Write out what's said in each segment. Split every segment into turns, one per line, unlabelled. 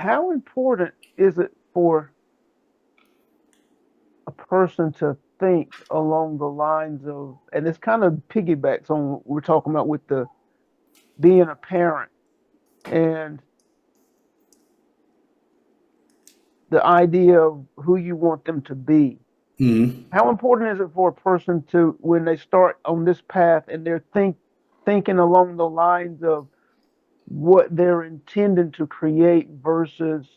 how important is it for a person to think along the lines of, and this kind of piggybacks on what we're talking about with the being a parent and the idea of who you want them to be.
Mhm.
How important is it for a person to, when they start on this path and they're thinking along the lines of what they're intending to create versus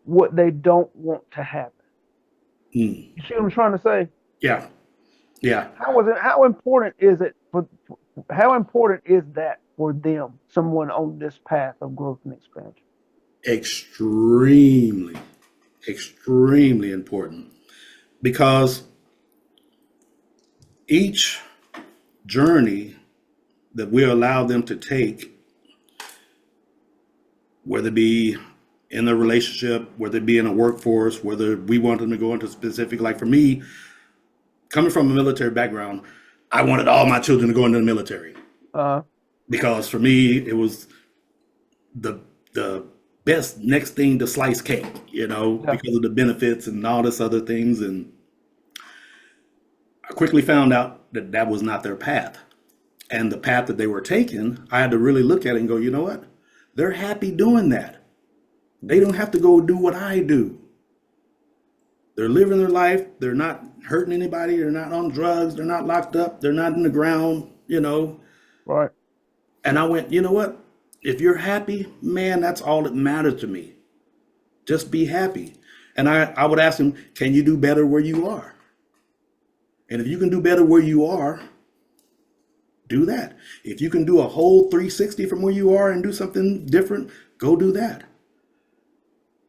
what they don't want to happen?
Mm.
You see what I'm trying to say?
Yeah, yeah,
How important is it how important is that for them, someone on this path of growth and expansion?
extremely, extremely important because each journey that we allow them to take, whether it be in a relationship, whether it be in a workforce, whether we want them to go into specific, like for me, coming from a military background, I wanted all my children to go into the military
Uh,
because for me, it was the the best next thing to slice cake,
yeah,
because of the benefits and all this other things. And I quickly found out that that was not their path. And the path that they were taking, I had to really look at it and go, you know what? They're happy doing that. They don't have to go do what I do. They're living their life. They're not hurting anybody. They're not on drugs. They're not locked up. They're not in the ground.
right.
And I went, you know what? If you're happy, man, that's all that matters to me. Just be happy. And I would ask them, can you do better where you are? And if you can do better where you are, do that. If you can do a whole 360 from where you are and do something different, go do that.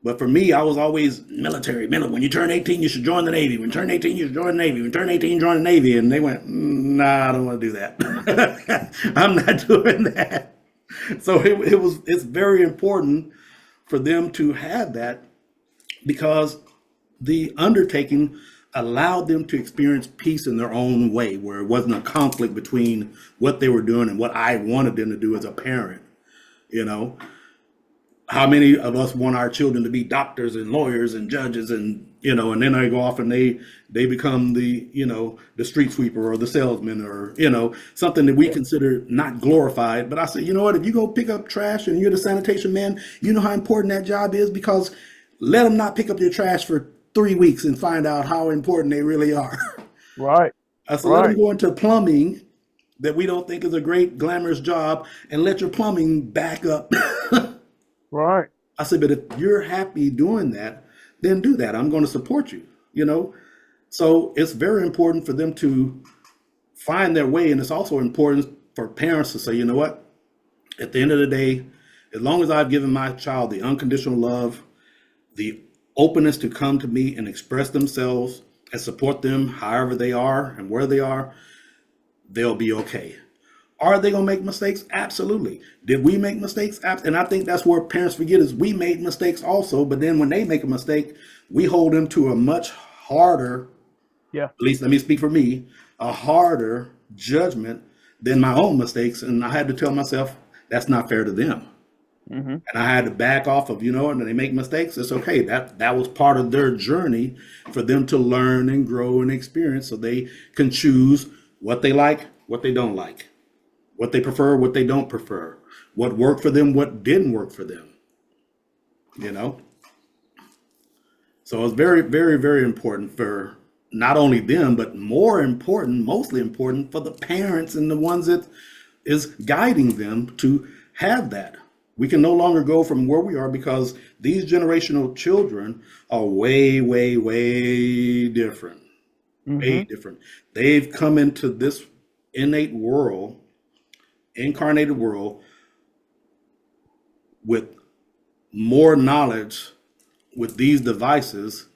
But for me, I was always military. When you turn 18, you should join the Navy. When you turn 18, you should join the Navy. When you turn 18, join the Navy. And they went, nah, I don't want to do that. I'm not doing that. So it's very important for them to have that because the undertaking allowed them to experience peace in their own way, where it wasn't a conflict between what they were doing and what I wanted them to do as a parent. You know, how many of us want our children to be doctors and lawyers and judges and then they go off and they become the street sweeper or the salesman or something that we
Yeah,
consider not glorified. But I say, you know what, if you go pick up trash and you're the sanitation man, you know how important that job is, because let them not pick up your trash for 3 weeks and find out how important they really are.
right,
I said, let them
right,
go into plumbing that we don't think is a great glamorous job and let your plumbing back up.
right.
I said, but if you're happy doing that, then do that. I'm going to support you. So it's very important for them to find their way. And it's also important for parents to say, you know what? At the end of the day, as long as I've given my child the unconditional love, the openness to come to me and express themselves and support them however they are and where they are, they'll be okay. Are they going to make mistakes? Absolutely. Did we make mistakes? And I think that's where parents forget is we made mistakes also. But then when they make a mistake, we hold them to a much harder,
Yeah.
at least let me speak for me, a harder judgment than my own mistakes. And I had to tell myself that's not fair to them.
Hmm.
And I had to back off of, and they make mistakes. It's okay. That was part of their journey for them to learn and grow and experience so they can choose what they like, what they don't like, what they prefer, what they don't prefer, what worked for them, what didn't work for them, you know? So it's very, very, very important for not only them, but more important, mostly important for the parents and the ones that is guiding them to have that. We can no longer go from where we are because these generational children are way, way, way different, way
Hmm.
different. They've come into this innate world, incarnated world with more knowledge with these devices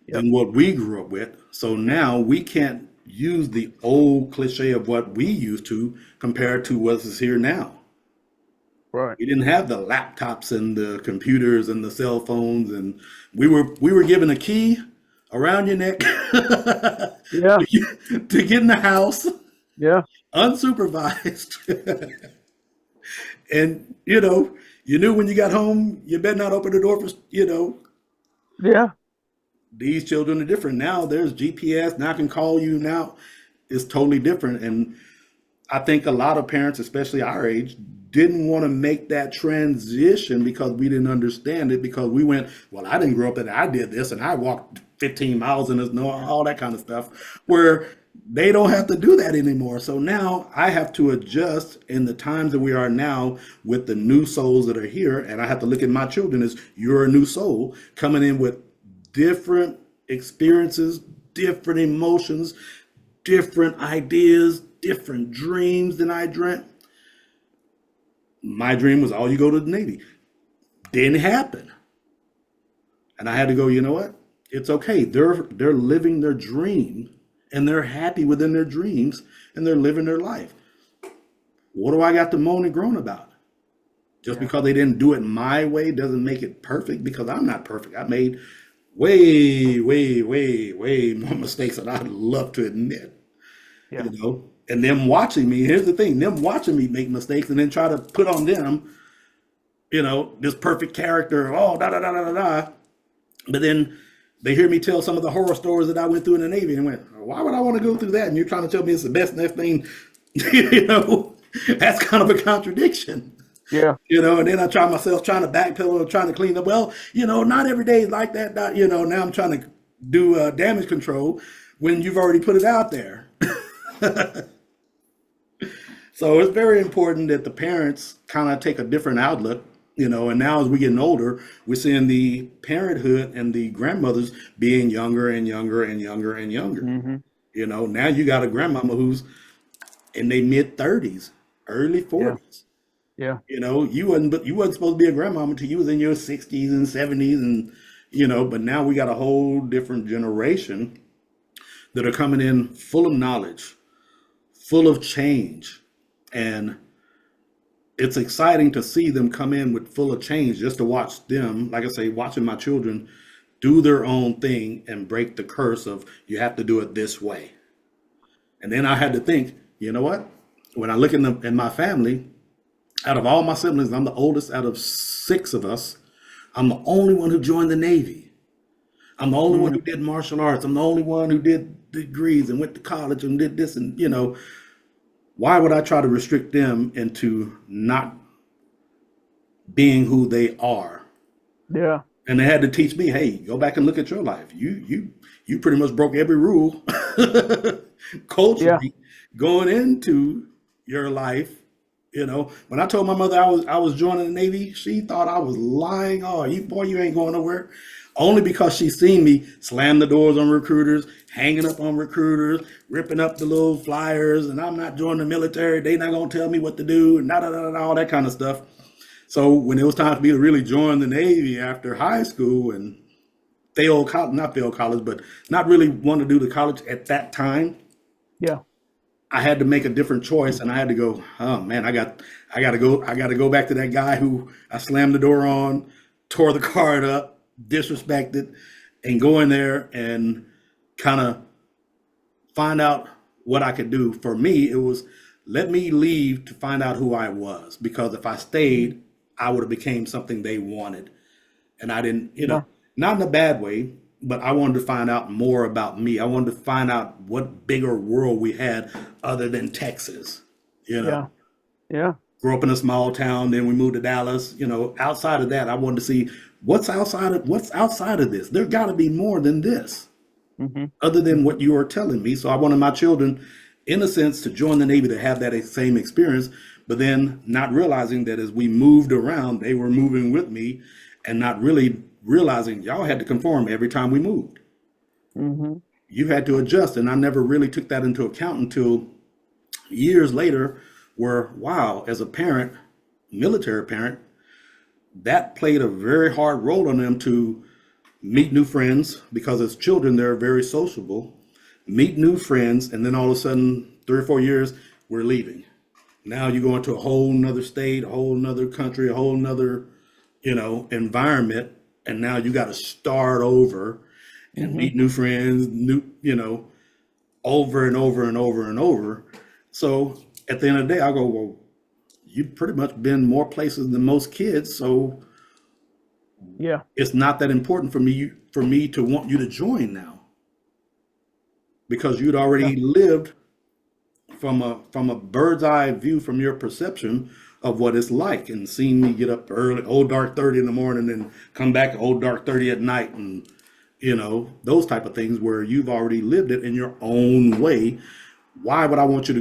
Yep.
than what we grew up with. So now we can't use the old cliche of what we used to compared to what is here now.
Right.
We didn't have the laptops and the computers and the cell phones, and we were given a key around your neck to
Yeah.
get in the house
Yeah.
unsupervised. And, you know, you knew when you got home, you better not open the door for, you know,
Yeah.
these children are different. Now there's GPS. Now I can call you now. It's totally different. And I think a lot of parents, especially our age, didn't want to make that transition because we didn't understand it because we went, well, I didn't grow up and I did this and I walked 15 miles in the snow, all that kind of stuff, where they don't have to do that anymore. So now I have to adjust in the times that we are now with the new souls that are here. And I have to look at my children as you're a new soul coming in with different experiences, different emotions, different ideas, different dreams than I dreamt. My dream was, oh, you go to the Navy. Didn't happen. And I had to go, you know what? It's okay. They're living their dream and they're happy within their dreams and they're living their life. What do I got to moan and groan about? Just
Yeah.
because they didn't do it my way doesn't make it perfect because I'm not perfect. I made way, way, way, way more mistakes than I'd love to admit.
Yeah.
You know, and them watching me, here's the thing, them watching me make mistakes and then try to put on them, you know, this perfect character, oh, da da da da da da. But then they hear me tell some of the horror stories that I went through in the Navy and went, why would I want to go through that? And you're trying to tell me it's the best next thing, you know, that's kind of a contradiction.
Yeah.
You know, and then I try myself trying to backpedal, trying to clean up. Well, you know, not every day is like that. Not, you know, now I'm trying to do damage control when you've already put it out there. So it's very important that the parents kind of take a different outlook, you know, and now as we're getting older, we're seeing the parenthood and the grandmothers being younger and younger and younger and younger.
Hmm.
You know, now you got a grandmama who's in their mid 30s, early
Yeah.
40s.
Yeah.
You know, you wasn't supposed to be a grandmama until you was in your 60s and 70s and you know, but now we got a whole different generation that are coming in full of knowledge, full of change. And it's exciting to see them come in with full of change just to watch them, like I say, watching my children do their own thing and break the curse of you have to do it this way. And then I had to think, you know what? When I look in my family, out of all my siblings, I'm the oldest out of six of us. I'm the only one who joined the Navy. I'm the only one who
Mm.
did martial arts. I'm the only one who did degrees and went to college and did this. And, you know, why would I try to restrict them into not being who they are?
Yeah.
And they had to teach me, hey, go back and look at your life. You pretty much broke every rule
Yeah.
culturally going into your life. You know, when I told my mother I was joining the Navy, she thought I was lying. Oh, you boy, you ain't going nowhere. Only because she seen me slam the doors on recruiters, hanging up on recruiters, ripping up the little flyers, and I'm not joining the military. They not gonna tell me what to do, and da da da da, all that kind of stuff. So when it was time for me to really join the Navy after high school and fail college, not fail college, but not really want to do the college at that time,
Yeah.
I had to make a different choice, and I had to go. Oh man, I got to go back to that guy who I slammed the door on, tore the card up, disrespected, and go in there and kind of find out what I could do. For me, it was let me leave to find out who I was, because if I stayed, I would have became something they wanted, and I didn't. You know,
Yeah.
not in a bad way, but I wanted to find out more about me. I wanted to find out what bigger world we had other than Texas. You know,
Yeah. Yeah.
grew up in a small town, then we moved to Dallas. You know, outside of that, I wanted to see what's outside of this. There got to be more than this,
Hmm.
other than what you are telling me. So I wanted my children, in a sense, to join the Navy to have that same experience, but then not realizing that as we moved around, they were moving with me and not really realizing y'all had to conform every time we moved.
Hmm.
You had to adjust. And I never really took that into account until years later, where, wow, as a parent, military parent, that played a very hard role on them to meet new friends because as children, they're very sociable, meet new friends, and then all of a sudden, 3 or 4 years, we're leaving. Now you go into a whole nother state, a whole nother country, a whole nother, environment, and now you got to start over and
Hmm.
meet new friends, over and over and over and over. So at the end of the day, I go, well, you've pretty much been more places than most kids, so
Yeah.
it's not that important for me to want you to join now because you'd
Yeah.
already lived from a bird's eye view from your perception of what it's like and seen me get up early, old dark 30 in the morning and come back old dark 30 at night and those type of things where you've already lived it in your own way. Why would I want you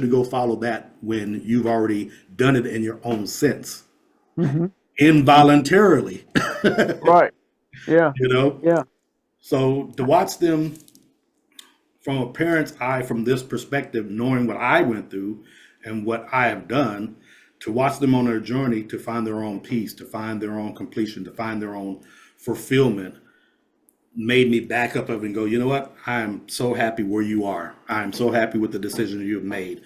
to go follow that when you've already done it in your own sense
Hmm.
involuntarily?
Right. Yeah.
you know
Yeah.
so to watch them from a parent's eye from this perspective, knowing what I went through and what I have done, to watch them on their journey to find their own peace, to find their own completion, to find their own fulfillment, made me back up of it and go, you know what? I am so happy where you are. I am so happy with the decision you have made.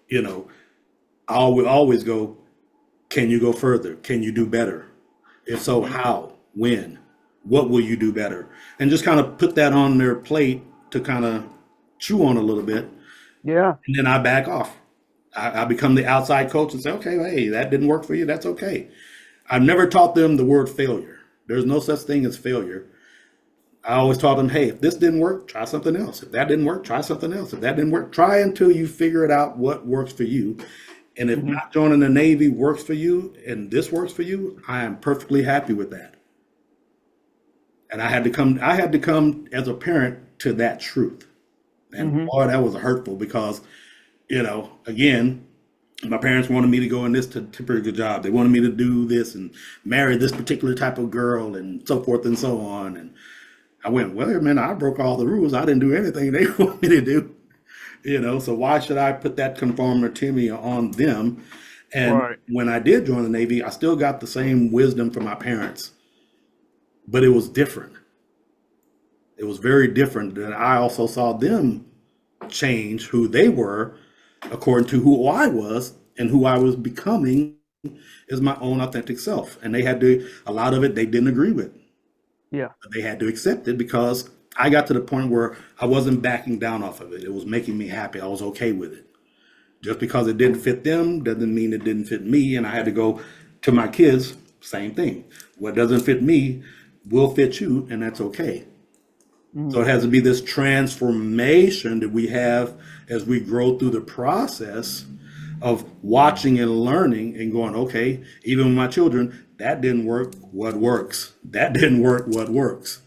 You know, I will always go, can you go further? Can you do better? If so, how? When? What will you do better? And just kind of put that on their plate to kind of chew on a little bit.
Yeah.
And then I back off. I become the outside coach and say, okay, hey, that didn't work for you. That's okay. I've never taught them the word failure. There's no such thing as failure. I always taught them, hey, if this didn't work, try something else. If that didn't work, try something else. If that didn't work, try until you figure it out what works for you. And if
Hmm.
not joining the Navy works for you and this works for you, I am perfectly happy with that. And I had to come as a parent to that truth. And
Hmm.
boy, that was hurtful because, again, my parents wanted me to go in this particular job. They wanted me to do this and marry this particular type of girl and so forth and so on. And I went, well, man, I broke all the rules. I didn't do anything they want me to do. So why should I put that conformity on them? And
Right.
when I did join the Navy, I still got the same wisdom from my parents, but it was different. It was very different. And I also saw them change who they were according to who I was and who I was becoming as my own authentic self. And a lot of it they didn't agree with.
Yeah.
But they had to accept it because I got to the point where I wasn't backing down off of it. It was making me happy. I was okay with it. Just because it didn't fit them doesn't mean it didn't fit me. And I had to go to my kids, same thing. What doesn't fit me will fit you, and that's okay. So
Hmm.
it has to be this transformation that we have as we grow through the process of watching and learning and going, okay, even with my children, that didn't work, what works? That didn't work, what works?